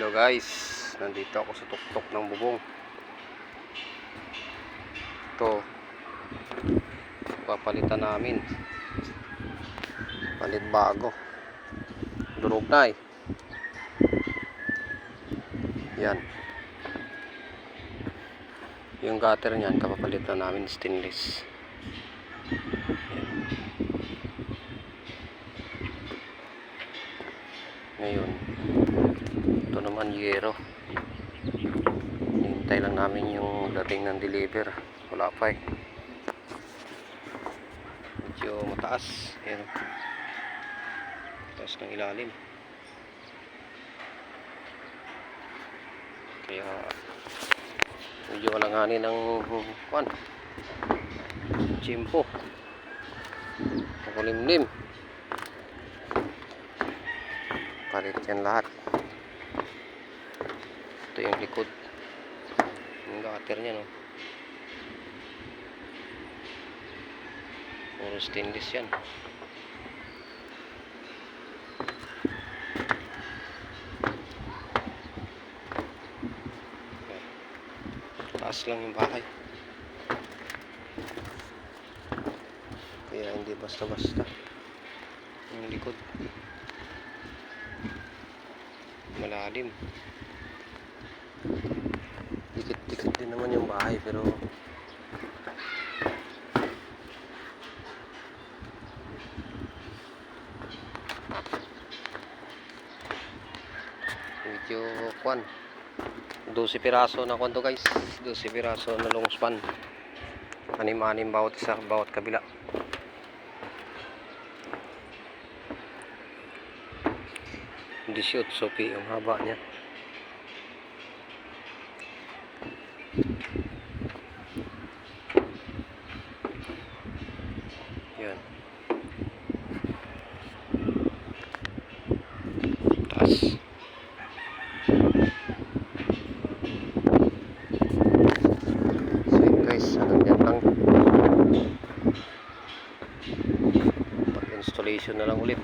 Hello guys, nandito ako sa tuktok ng bubong. Ito, papalitan namin. Palit bago. Durog na eh. Yan. Yung gutter niyan, kapapalitan namin stainless. Yan. Ngayon, ito naman yero. Hintay lang namin yung dating ng deliver. Wala pa eh. Medyo mataas. Ayan. Taas ng ilalim. Kaya medyo alanganin ng tsimpo. Makulimlim. Palit yan lahat. Ito yung likod. Yung gutter nya, no? Puro stainless yan. Taas lang yung bahay. Kaya hindi basta-basta yung likod. Malalim. Dikit-dikit din naman yung bahay, pero medyo 12 piraso na kwanto guys. 12 piraso na long span. Anim-anim bawat isa, bawat kabila. Shoot sopi yung haba niya. Yan. Taas. So yun guys, hanggang lang. Pag installation na lang ulit.